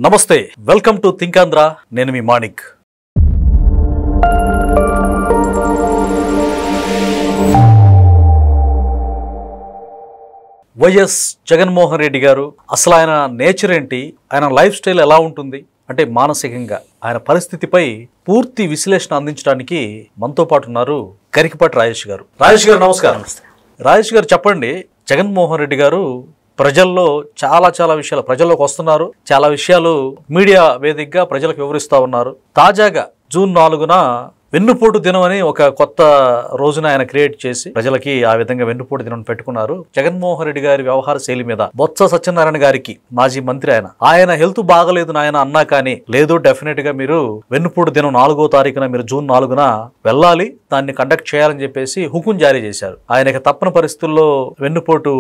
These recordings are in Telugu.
నమస్తే, వెల్కమ్ టు థింక్ ఆంధ్ర. నేను మీ మాణిక్. వైఎస్ జగన్మోహన్ రెడ్డి గారు అసలు ఆయన నేచర్ ఏంటి, ఆయన లైఫ్ స్టైల్ ఎలా ఉంటుంది అంటే మానసికంగా ఆయన పరిస్థితిపై పూర్తి విశ్లేషణ అందించడానికి మనతో పాటు ఉన్నారు గరికపాటి రాజేష్ గారు. రాజేష్ గారు నమస్కారం. రాజేష్ గారు చెప్పండి, జగన్మోహన్ రెడ్డి గారు ప్రజల్లో చాలా విషయాలు ప్రజల్లోకి వస్తున్నారు, చాలా విషయాలు మీడియా వేదికగా ప్రజలకు వివరిస్తూ ఉన్నారు. తాజాగా జూన్ 4న వెన్నుపోటు దినం అని ఒక కొత్త రోజున ఆయన క్రియేట్ చేసి ప్రజలకి ఆ విధంగా వెన్నుపోటు దినం పెట్టుకున్నారు. జగన్మోహన్ రెడ్డి గారి వ్యవహార శైలి మీద బొత్స సత్యనారాయణ గారికి, మాజీ మంత్రి ఆయన హెల్త్ బాగలేదు నాయన అన్నా కానీ లేదు, డెఫినెట్ గా మీరు వెన్నుపోటు దినం 4వ తారీఖున మీరు జూన్ 4న వెళ్ళాలి, దాన్ని కండక్ట్ చేయాలని చెప్పేసి హుకుం జారీ చేశారు. ఆయనకి తప్పని పరిస్థితుల్లో వెన్నుపోటు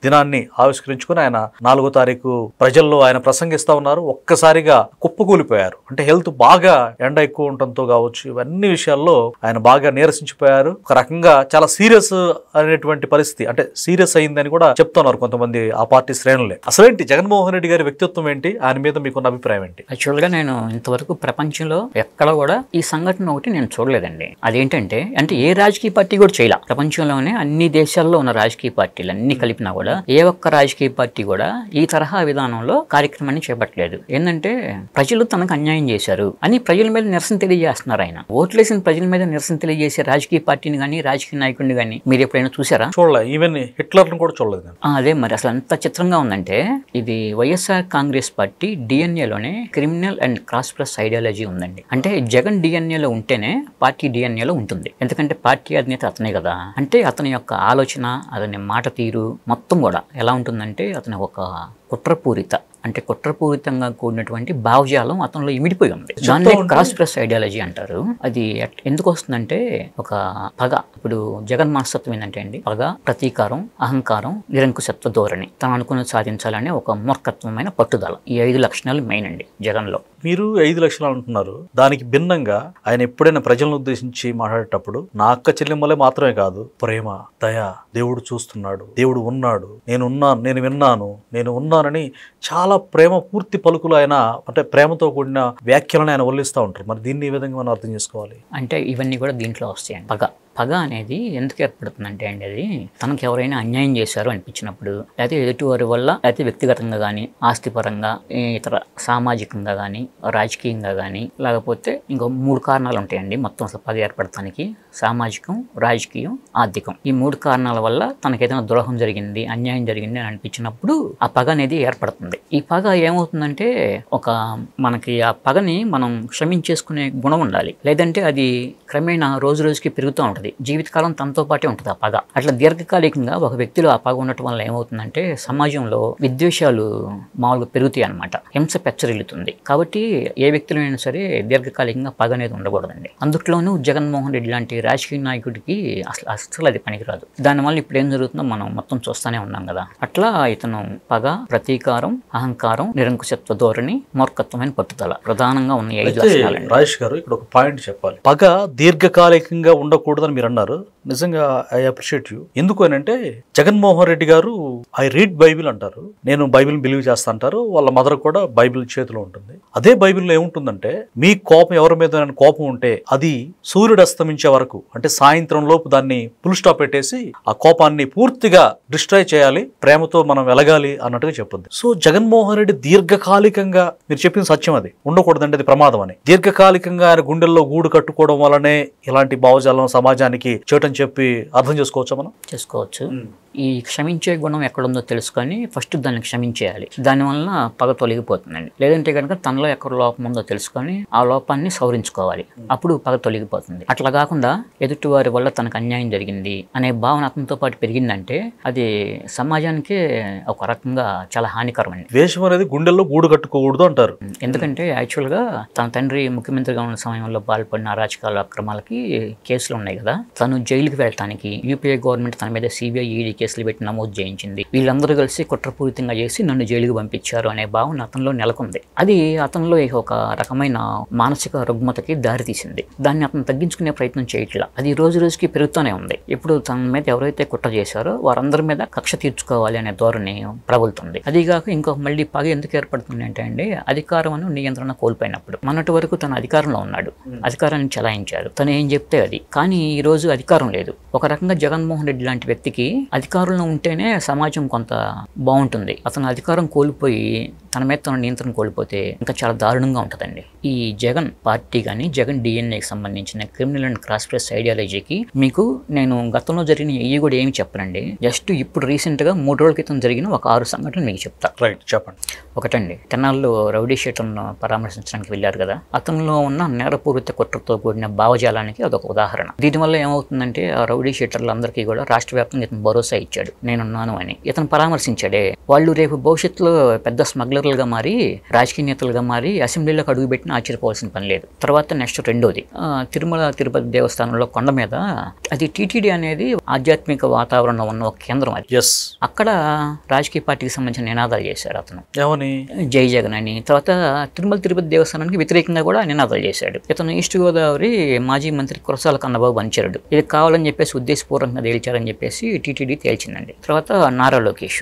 దినాన్ని ఆవిష్కరించుకుని ఆయన 4వ తారీఖు ప్రజల్లో ఆయన ప్రసంగిస్తా ఉన్నారు. ఒక్కసారిగా కుప్పకూలిపోయారు. అంటే హెల్త్ బాగా ఎండ ఎక్కువ ఉండటంతో కావచ్చు, ఇవన్నీ విషయాల్లో ఆయన బాగా నీరసించిపోయారు. ఒక రకంగా చాలా సీరియస్ అనేటువంటి పరిస్థితి, అంటే సీరియస్ అయిందని కూడా చెప్తున్నారు కొంతమంది ఆ పార్టీ శ్రేణులే. అసలేంటి జగన్మోహన్ రెడ్డి గారి వ్యక్తిత్వం ఏంటి, ఆయన మీద మీకున్న అభిప్రాయం ఏంటి? యాక్చువల్ గా నేను ఇంతవరకు ప్రపంచంలో ఎక్కడ కూడా ఈ సంఘటన ఒకటి నేను చూడలేదండి. అదేంటంటే ఏ రాజకీయ పార్టీ కూడా చేయాల. ప్రపంచంలోనే అన్ని దేశాల్లో ఉన్న రాజకీయ పార్టీలు అన్ని కలిపినా కూడా ఏ ఒక్క రాజకీయ పార్టీ కూడా ఈ తరహా విధానంలో కార్యక్రమాన్ని చేపట్టలేదు. ఏంటంటే ప్రజలు తనకు అన్యాయం చేశారు అని ప్రజల మీద నిరసన తెలియజేస్తున్నారు. ఆయన ఓట్లేసిన ప్రజల మీద నిరసన తెలియజేసే రాజకీయ పార్టీని కానీ రాజకీయ నాయకుడిని కానీ మీరు ఎప్పుడైనా చూసారా? చూడలేదు. ఈవెన్ హిట్లర్ని కూడా చూడలేదు. అదే మరి అసలు ఎంత చిత్రంగా ఉందంటే, ఇది వైఎస్ఆర్ కాంగ్రెస్ పార్టీ డిఎన్ఏలోనే criminal and cross plus ideology ఉందండి. అంటే జగన్ డిఎన్ఏలో ఉంటేనే పార్టీ డిఎన్ఏలో ఉంటుంది. ఎందుకంటే పార్టీ అధినేత అతనే కదా. అంటే అతని యొక్క ఆలోచన, అతని మాట తీరు మొత్తం కూడా ఎలా ఉంటుందంటే, అతని ఒక కుట్రపూరితంగా కూడినటువంటి భావజాలం అతనిలో ఇమిడిపోయి ఉంది. దాన్ని క్రాస్ ప్లస్ ఐడియాలజీ అంటారు. అది ఎందుకు వస్తుందంటే, ఒక పగ. ఇప్పుడు జగన్ మనస్తత్వం ఏంటంటే అండి, పగ, ప్రతీకారం, అహంకారం, నిరంకుశత్వ ధోరణి, తను అనుకున్నది సాధించాలనే ఒక మూర్ఖత్వమైన పట్టుదల. ఈ 5 లక్షణాలు మెయిన్ అండి జగన్ లో. మీరు 5 లక్షణాలు అంటున్నారు. దానికి భిన్నంగా ఆయన ఎప్పుడైనా ప్రజలను ఉద్దేశించి మాట్లాడేటప్పుడు నా అక్క చెల్లెమ్మలే మాత్రమే కాదు, ప్రేమ, దయ, దేవుడు చూస్తున్నాడు, దేవుడు ఉన్నాడు, నేను ఉన్నానని చాలా ప్రేమ పూర్తి పలుకులు ఆయన, అంటే ప్రేమతో కూడిన వ్యాఖ్యలను ఆయన వల్లిస్తూ ఉంటారు. మరి దీన్ని ఈ విధంగా మనం అర్థం చేసుకోవాలి. అంటే ఇవన్నీ కూడా దీంట్లో వస్తాయండి. పగ అనేది ఎందుకు ఏర్పడుతుందంటే అండి, అది తనకు ఎవరైనా అన్యాయం చేశారు అనిపించినప్పుడు, లేకపోతే ఎదుటివారి వల్ల, లేకపోతే వ్యక్తిగతంగా కానీ, ఆస్తిపరంగా, ఇతర సామాజికంగా కానీ, రాజకీయంగా కానీ, లేకపోతే ఇంకో 3 కారణాలు ఉంటాయండి మొత్తం అసలు పగ ఏర్పడటానికి. సామాజికం, రాజకీయం, ఆర్థికం. ఈ 3 కారణాల వల్ల తనకు ఏదైనా ద్రోహం జరిగింది, అన్యాయం జరిగింది అని అనిపించినప్పుడు ఆ పగ అనేది ఏర్పడుతుంది. ఈ పగ ఏమవుతుందంటే, మనకి ఆ పగని మనం క్షమించేసుకునే గుణం ఉండాలి. లేదంటే అది క్రమేణా రోజు రోజుకి పెరుగుతూ ఉంటుంది. జీవితకాలం తనతో పాటే ఉంటుంది ఆ పగ. అట్లా దీర్ఘకాలికంగా ఒక వ్యక్తిలో ఆ పగ ఉండటం వల్ల ఏమవుతుందంటే, సమాజంలో విద్వేషాలు మామూలుగా పెరుగుతాయి అన్నమాట. హింస పెచ్చరిల్లుతుంది. కాబట్టి ఏ వ్యక్తిలో అయినా సరే దీర్ఘకాలికంగా పగ అనేది ఉండకూడదండి. అందుట్లోనూ జగన్మోహన్ రెడ్డి లాంటి రాజకీయ నాయకుడికి అసలు అది పనికిరాదు. దానివల్ల ఇప్పుడు ఏం జరుగుతుందో మనం మొత్తం చూస్తూనే ఉన్నాం కదా. అట్లా ఇతను పగ, ప్రతీకారం, అహంకారం, నిరంకుశత్వ ధోరణి, మూర్ఖత్వమైన పట్టుదల ప్రధానంగా ఉన్న 5 లక్షణాలు. రాజేష్ గారు, ఇక్కడ ఒక పాయింట్ చెప్పాలి. పగ దీర్ఘకాలికంగా ఉండకూడదని మీరు అన్నారు. నిజంగా ఐ అప్రిషియేట్ యూ. ఎందుకు అని అంటే, జగన్మోహన్ రెడ్డి గారు ఐ రీడ్ బైబిల్ అంటారు, నేను బైబిల్ బిలీవ్ చేస్తా అంటారు. వాళ్ళ మదర్ కూడా బైబిల్ చేతిలో ఉంటుంది. అదే బైబిల్లో ఏముంటుందంటే, మీ కోపం ఎవరి మీద కోపం ఉంటే అది సూర్యుడు అస్తమించే వరకు, అంటే సాయంత్రం లోపు దాన్ని ఫుల్ స్టాప్ పెట్టేసి ఆ కోపాన్ని పూర్తిగా డిస్ట్రాయ్ చేయాలి, ప్రేమతో మనం వెలగాలి అన్నట్టుగా చెప్తుంది. సో జగన్మోహన్ రెడ్డి దీర్ఘకాలికంగా, మీరు చెప్పిన సత్యం అది ఉండకూడదంటే అది ప్రమాదం అని, దీర్ఘకాలికంగా ఆయన గుండెల్లో గూడు కట్టుకోవడం వల్లనే ఇలాంటి భావజాలం సమాజానికి చేయటం చెప్పి అర్థం చేసుకోవచ్చా? మనం చేసుకోవచ్చు. ఈ క్షమించే గుణం ఎక్కడుందో తెలుసుకొని ఫస్ట్ దాన్ని క్షమించేయాలి. దానివల్ల పగ తొలగిపోతుందండి. లేదంటే కనుక తనలో ఎక్కడ లోపం ఉందో తెలుసుకొని ఆ లోపాన్ని సవరించుకోవాలి. అప్పుడు పగ తొలగిపోతుంది. అట్లా కాకుండా ఎదుటి వారి వల్ల తనకు అన్యాయం జరిగింది అనే భావన అతనితో పాటు పెరిగిందంటే అది సమాజానికి ఒక రకంగా చాలా హానికరమండి. ద్వేషం అనేది గుండెల్లో గూడు కట్టుకోకూడదు అంటారు. ఎందుకంటే యాక్చువల్గా తన తండ్రి ముఖ్యమంత్రిగా ఉన్న సమయంలో పాల్పడిన అరాచకాల అక్రమాలకి కేసులు ఉన్నాయి కదా. తను జైలుకి వెళ్ళటానికి యూపీఏ గవర్నమెంట్ తన మీద సిబిఐ ఈడీ కేసులు పెట్టి నమోదు చేయించింది, వీళ్ళందరూ కలిసి కుట్రపూరితంగా చేసి నన్ను జైలుకి పంపించారు అనే భావన అతనిలో నెలకొంది. అది అతనిలో ఒక రకమైన మానసిక రుగ్మతకి దారితీసింది. దాన్ని అతను తగ్గించుకునే ప్రయత్నం చేయట్లా. అది రోజు రోజుకి పెరుగుతూనే ఉంది. ఇప్పుడు తన మీద ఎవరైతే కుట్ర చేశారో వారందరి మీద కక్ష తీర్చుకోవాలి అనే ధోరణి ప్రబలుతుంది. అదిగాక ఇంకొక మళ్ళీ పగ ఎందుకు ఏర్పడుతుంది అంటే అండి, అధికారం నియంత్రణ కోల్పోయినప్పుడు. మొన్నటి వరకు తన అధికారంలో ఉన్నాడు, అధికారాన్ని చెలాయించారు, తను ఏం చెప్తే అది. కానీ ఈ రోజు అధికారం లేదు. ఒక రకంగా జగన్మోహన్ రెడ్డి లాంటి వ్యక్తికి అధికారంలో ఉంటేనే సమాజం కొంత బాగుంటుంది. అతను అధికారం కోల్పోయి తన మీద తన నియంత్రణ కోల్పోతే ఇంకా చాలా దారుణంగా ఉంటుందండి. ఈ జగన్ పార్టీ కానీ జగన్ డిఎన్ఏకి సంబంధించిన క్రిమినల్ అండ్ క్రాస్ ప్రెస్ ఐడియాలజీకి మీకు నేను గతంలో జరిగిన ఇవి కూడా ఏమి చెప్పనండి. జస్ట్ ఇప్పుడు రీసెంట్గా 3 రోజుల క్రితం జరిగిన ఒక 6 సంఘటనలు మీకు చెప్తా. రైట్, చెప్పండి. ఒకటండి, తెనాల్లో రౌడీ షీటర్ను పరామర్శించడానికి వెళ్ళారు కదా, అతనిలో ఉన్న నేరపూరిత కుట్రతో కూడిన భావజాలానికి అదొక ఉదాహరణ. దీనివల్ల ఏమవుతుందంటే ఆ రౌడీ షీటర్లు అందరికీ కూడా రాష్ట్ర వ్యాప్తంగా ఇతను భరోసా ఇచ్చాడు, నేనున్నాను అని. ఇతను పరామర్శించాడే, వాళ్ళు రేపు భవిష్యత్తులో పెద్ద స్మగ్లర్లుగా మారి రాజకీయ నేతలుగా మారి అసెంబ్లీలోకి అడుగుపెట్టిన ఆశ్చర్యపోవాల్సిన పని లేదు. తర్వాత నెక్స్ట్ రెండోది, తిరుమల తిరుపతి దేవస్థానంలో కొండ మీద అది టీటీడీ అనేది ఆధ్యాత్మిక వాతావరణం ఉన్న ఒక కేంద్రం. అది అక్కడ రాజకీయ పార్టీకి సంబంధించిన నినాదాలు చేశాడు అతను, ఏమని జై జగన్ అని. తర్వాత తిరుమల తిరుపతి దేవస్థానానికి వ్యతిరేకంగా కూడా నినాదాలు చేశాడు. ఇతను ఈస్ట్ గోదావరి మాజీ మంత్రి కురసాల కన్నబాబు అనుచరుడు. ఇది కావాలని చెప్పేసి ఉద్దేశపూర్వకంగా తేల్చారని చెప్పేసి టీటీడీ తేల్చిందండి. తర్వాత నారా లోకేష్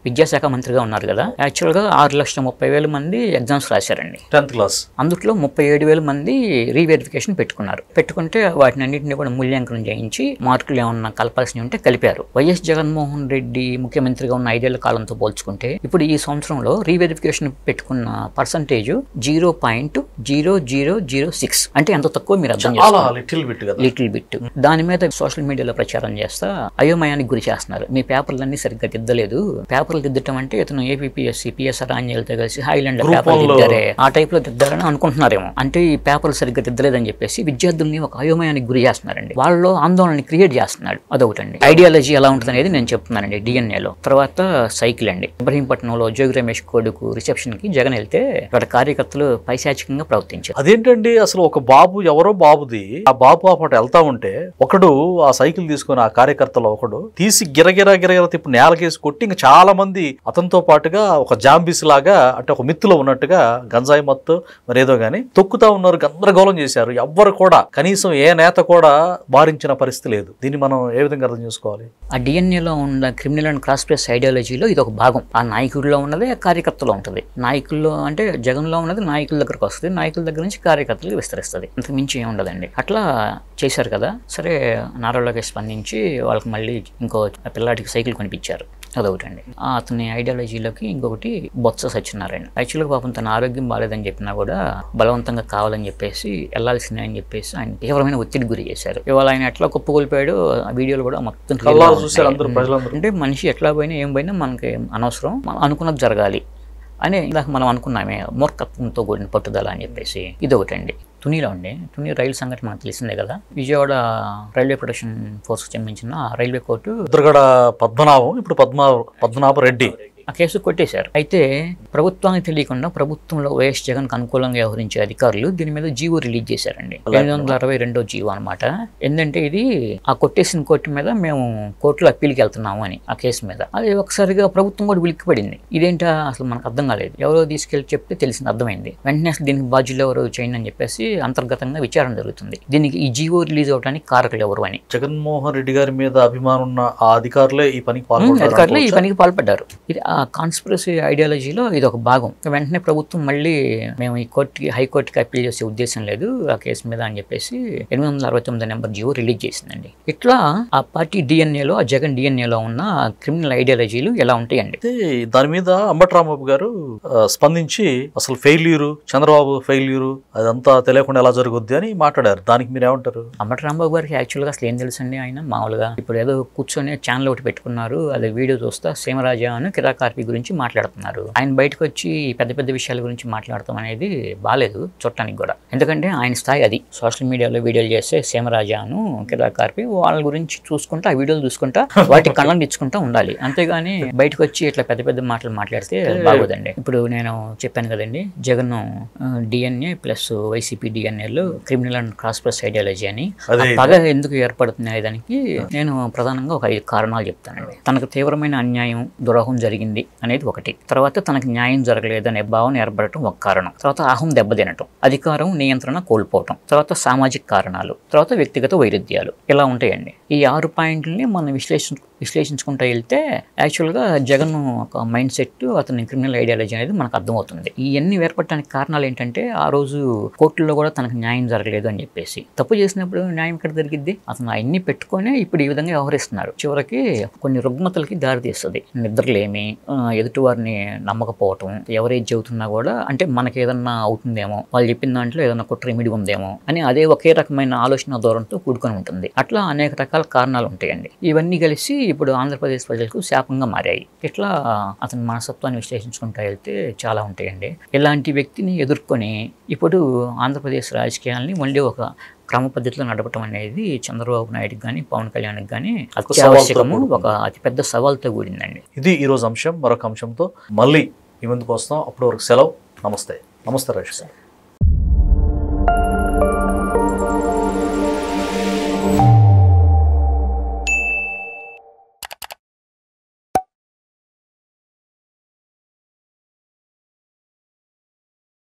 విద్యాశాఖ మంత్రిగా ఉన్నారు కదా, యాక్చువల్గా 6,30,000 మంది ఎగ్జామ్స్ రాశారండి 10th క్లాస్. అందుట్లో 37,000 మంది రీవెరిఫికేషన్ పెట్టుకుంటే వాటిని అన్నింటినీ కూడా మూల్యాంకనం చేయించి మార్కులు ఏమన్నా కలపాల్సినవి ఉంటే కలిపారు. వైఎస్ జగన్మోహన్ రెడ్డి ముఖ్యమంత్రిగా ఉన్న 5 ఏళ్ల కాలంతో పోల్చుకుంటే ఇప్పుడు ఈ సంవత్సరంలో రీవెరిఫికేషన్ పెట్టుకున్న పర్సంటేజ్ 0.0006. అంటే ఎంత తక్కువ మీరు అర్థం చేసుకోవాలి. Little bit. దాని మీద సోషల్ మీడియాలో ప్రచారం చేస్తా అయోమయానికి గురి చేస్తున్నారు. మీ పేపర్లన్నీ సరిగ్గా దిద్దలేదు, పేపర్లు దిద్దటం అంటే ఇతను ఏపీఎస్సీ పిఎస్ఆర్ ఆంజనేయులతో కలిసి హైలాండ్ పేపర్లు దిద్దారే ఆ టైప్ లో దిద్దారని అనుకుంటున్నారేమో. అంటే ఈ పేపర్లు సరిగ్గా దిద్దలేదని చెప్పేసి విద్యార్థుల్ని ఒక అయోమయానికి గురి చేస్తున్నారండి. వాళ్ళలో ఆందోళనని క్రియేట్ చేస్తున్నాడు. అదొకటండి. ఐడియాలజీ ఎలా ఉంటుంది అనేది నేను చెప్తున్నానండి డిఎన్ఏలో. తర్వాత సైకిల్ అండి, ఇబ్రహీంపట్నంలో జోగి రమేష్ కొడుకు రిసెప్షన్ కి జగన్ వెళ్తే అక్కడ కార్యకర్తలు పైశాచికంగా ప్రవర్తించారు. అదేంటండి అసలు ఒక బాబు, ఎవరో బాబుది, ఆ బాబు ఆ పాటు వెళ్తా ఉంటే ఒకడు ఆ సైకిల్ తీసుకుని ఆ కార్యకర్తలో ఒకడు తీసి గిరగిరా తిప్పు నేలకేసి కొట్టి ఇంకా చాలా మంది అతనితో పాటుగా ఒక జాంబీస్ లాగా, అంటే ఒక మిత్తులో ఉన్నట్టుగా గంజాయి మత్తు మరేదో గాని తొక్కుతా ఉన్నారు, గందరగోళం చేశారు. ఎవ్వరు కూడా కనీసం ఏ నేత కూడా భారించిన పరిస్థితి లేదు. దీన్ని మనం ఏ విధంగా అర్థం చేసుకోవాలి? ఆ డిఎన్ఏలో ఉన్న క్రిమినల్ అండ్ క్రాస్ ప్రెస్ ఐడియాలజీలో ఇది ఒక భాగం. ఆ నాయకుడిలో ఉన్నది కార్యకర్తలో ఉంటుంది. నాయకుల్లో అంటే జగన్లో ఉన్నది నాయకుల దగ్గరకు వస్తుంది, నాయకుల దగ్గర నుంచి కార్యకర్తలకు విస్తరిస్తుంది. అంతకు మించి ఏమి ఉండదండి. అట్లా చేశారు కదా. సరే, నారా లోకేష్ స్పందించి వాళ్ళకి మళ్ళీ ఇంకో పిల్లాడికి సైకిల్ కొనిపించారు. అదొకటండి. అతని ఐడియాలజీలోకి ఇంకొకటి బొత్స సత్యనారాయణ. యాక్చువల్గా పాపం తన ఆరోగ్యం బాగాలేదని చెప్పినా కూడా బలవంతంగా కావాలని చెప్పేసి వెళ్లాల్సిందే అని చెప్పేసి ఆయన తీవ్రమైన ఒత్తిడి గురి చేశారు. ఇవాళ ఆయన ఎట్లా కుప్పకూలిపోయాడు ఆ వీడియోలు కూడా మొత్తం అంటే మనిషి ఎట్లా పోయినా ఏం పోయినా మనకి అనవసరం, మనం అనుకున్నది జరగాలి అని ఇందాక మనం అనుకున్నామే, మూర్ఖత్వంతో కూడిన పట్టుదల అని చెప్పేసి. ఇదొకటండి. తునిలో ఉండే తుని రైలు సంఘటన మనకు తెలిసిందే కదా. విజయవాడ రైల్వే ప్రొటెక్షన్ ఫోర్స్ సంబంధించిన రైల్వే కోర్టు పద్మనాభం, ఇప్పుడు పద్మనాభ రెడ్డి ఆ కేసు కొట్టేశారు. అయితే ప్రభుత్వానికి తెలియకుండా ప్రభుత్వంలో వైఎస్ జగన్ కు అనుకూలంగా వ్యవహరించే అధికారులు దీని మీద జీవో రిలీజ్ చేశారండి. 862 జీవో అనమాట. ఏంటంటే ఇది ఆ కొట్టేసిన కోర్టు మీద మేము కోర్టులో అప్పీల్కి వెళ్తున్నాము అని ఆ కేసు మీద. అది ఒకసారిగా ప్రభుత్వం కూడా ఉలిక్కిపడింది. ఇదేంటా అసలు మనకు అర్థం కాలేదు. ఎవరో తీసుకెళ్లి చెప్తే తెలిసింది, అర్థమైంది. వెంటనే అసలు దీనికి బాధ్యులు ఎవరో చేయండి అని చెప్పేసి అంతర్గతంగా విచారణ జరుగుతుంది. దీనికి ఈ జీవో రిలీజ్ అవడానికి కారకులు ఎవరు అని. జగన్మోహన్ రెడ్డి గారి మీద అభిమానం ఉన్న ఆ అధికారులే ఈ పనికి పాల్పడ్డారు. ఇది ఆ కాన్స్పిరసీ ఐడియాలజీలో ఇది ఒక భాగం. వెంటనే ప్రభుత్వం మళ్ళీ మేము ఈ కోర్టుకి హైకోర్టుకి అప్పీల్ చేసే ఉద్దేశం లేదు ఆ కేసు మీద అని చెప్పేసి 869 నెంబర్ జీవో రిలీజ్ చేసిందండి. ఇట్లా ఆ పార్టీ డిఎన్ఏలో, ఆ జగన్ డిఎన్ఏలో ఉన్న క్రిమినల్ ఐడియాలజీలు ఎలా ఉంటాయండి. దాని మీద అంబటి రాంబాబు గారు స్పందించి అసలు ఫెయిల్యూరు, చంద్రబాబు ఫెయిల్యూరు అదంతా తెలియకుండా ఎలా జరుగుద్ది అని మాట్లాడారు. దానికి మీరు ఏమంటారు? అంబటి రాంబాబు గారికి యాక్చువల్గా అసలు ఏం తెలుసండి. ఆయన మామూలుగా ఇప్పుడు ఏదో కూర్చొని ఛానల్ ఒకటి పెట్టుకున్నారు, అది వీడియో చూస్తా సీమరాజా అని కిరాక కార్పి గురించి మాట్లాడుతున్నారు. ఆయన బయటకు వచ్చి పెద్ద పెద్ద విషయాల గురించి మాట్లాడటం అనేది బాలేదు చూడటానికి కూడా. ఎందుకంటే ఆయన స్థాయి అది. సోషల్ మీడియాలో వీడియోలు చేస్తే సీమరాజాను కిరా కార్పి వాళ్ళ గురించి చూసుకుంటా, ఆ వీడియోలు చూసుకుంటా వాటి కళ్ళని ఇచ్చుకుంటా ఉండాలి. అంతేగాని బయటకు వచ్చి ఇట్లా పెద్ద పెద్ద మాటలు మాట్లాడితే బాగోదండి. ఇప్పుడు నేను చెప్పాను కదండి, జగన్ డిఎన్ఏ ప్లస్ వైసీపీ డిఎన్ఏలు criminal and cross press ideology అని. పగ ఎందుకు ఏర్పడుతుంది అనే దానికి నేను ప్రధానంగా ఒక 5 కారణాలు చెప్తానండి. తనకు తీవ్రమైన అన్యాయం, ద్రోహం జరిగింది అనేది ఒకటి. తర్వాత తనకు న్యాయం జరగలేదు అనే భావన ఏర్పడటం ఒక కారణం. తర్వాత అహం దెబ్బతినటం, అధికారం నియంత్రణ కోల్పోవటం, తర్వాత సామాజిక కారణాలు, తర్వాత వ్యక్తిగత వైరుధ్యాలు, ఇలా ఉంటాయండి. ఈ 6 పాయింట్లని మనం విశ్లేషించుకుంటూ వెళ్తే యాక్చువల్గా జగన్ ఒక మైండ్ సెట్, అతని క్రిమినల్ ఐడియాలజీ అనేది మనకు అర్థమవుతుంది. ఇవన్నీ ఏర్పడటానికి కారణాలు ఏంటంటే, ఆ రోజు కోర్టుల్లో కూడా తనకు న్యాయం జరగలేదు అని చెప్పేసి. తప్పు చేసినప్పుడు న్యాయం ఎక్కడ జరిగిద్ది? అతను అవన్నీ పెట్టుకొని ఇప్పుడు ఈ విధంగా వ్యవహరిస్తున్నారు. చివరికి కొన్ని రుగ్మతలకి దారితీస్తుంది. నిద్రలేమి, ఎదుటివారిని నమ్మకపోవటం, ఎవరేది చెబుతున్నా కూడా అంటే మనకి ఏదన్నా అవుతుందేమో, వాళ్ళు చెప్పిన దాంట్లో ఏదన్నా కుట్ర ఇమిడి ఉందేమో అని అదే ఒకే రకమైన ఆలోచన ధోరణితో కూడుకొని ఉంటుంది. అట్లా అనేక రకాల కారణాలు ఉంటాయండి. ఇవన్నీ కలిసి ఇప్పుడు ఆంధ్రప్రదేశ్ ప్రజలకు శాపంగా మారాయి. ఇట్లా అతని మనస్తత్వాన్ని విశ్లేషించుకుంటూ వెళ్తే చాలా ఉంటాయండి. ఇలాంటి వ్యక్తిని ఎదుర్కొని ఇప్పుడు ఆంధ్రప్రదేశ్ రాజకీయాలని మళ్ళీ ఒక క్రమ పద్ధతిలో నడపటం అనేది చంద్రబాబు నాయుడుకి కానీ పవన్ కళ్యాణ్కి కానీ అత్యావశ్యకము, ఒక అతిపెద్ద సవాల్తో కూడిందండి. ఇది ఈరోజు అంశం. మరొక అంశంతో మళ్ళీ మీ ముందుకు వస్తాం. అప్పటి వరకు సెలవు. నమస్తే. నమస్తే రాజేష్ గారు.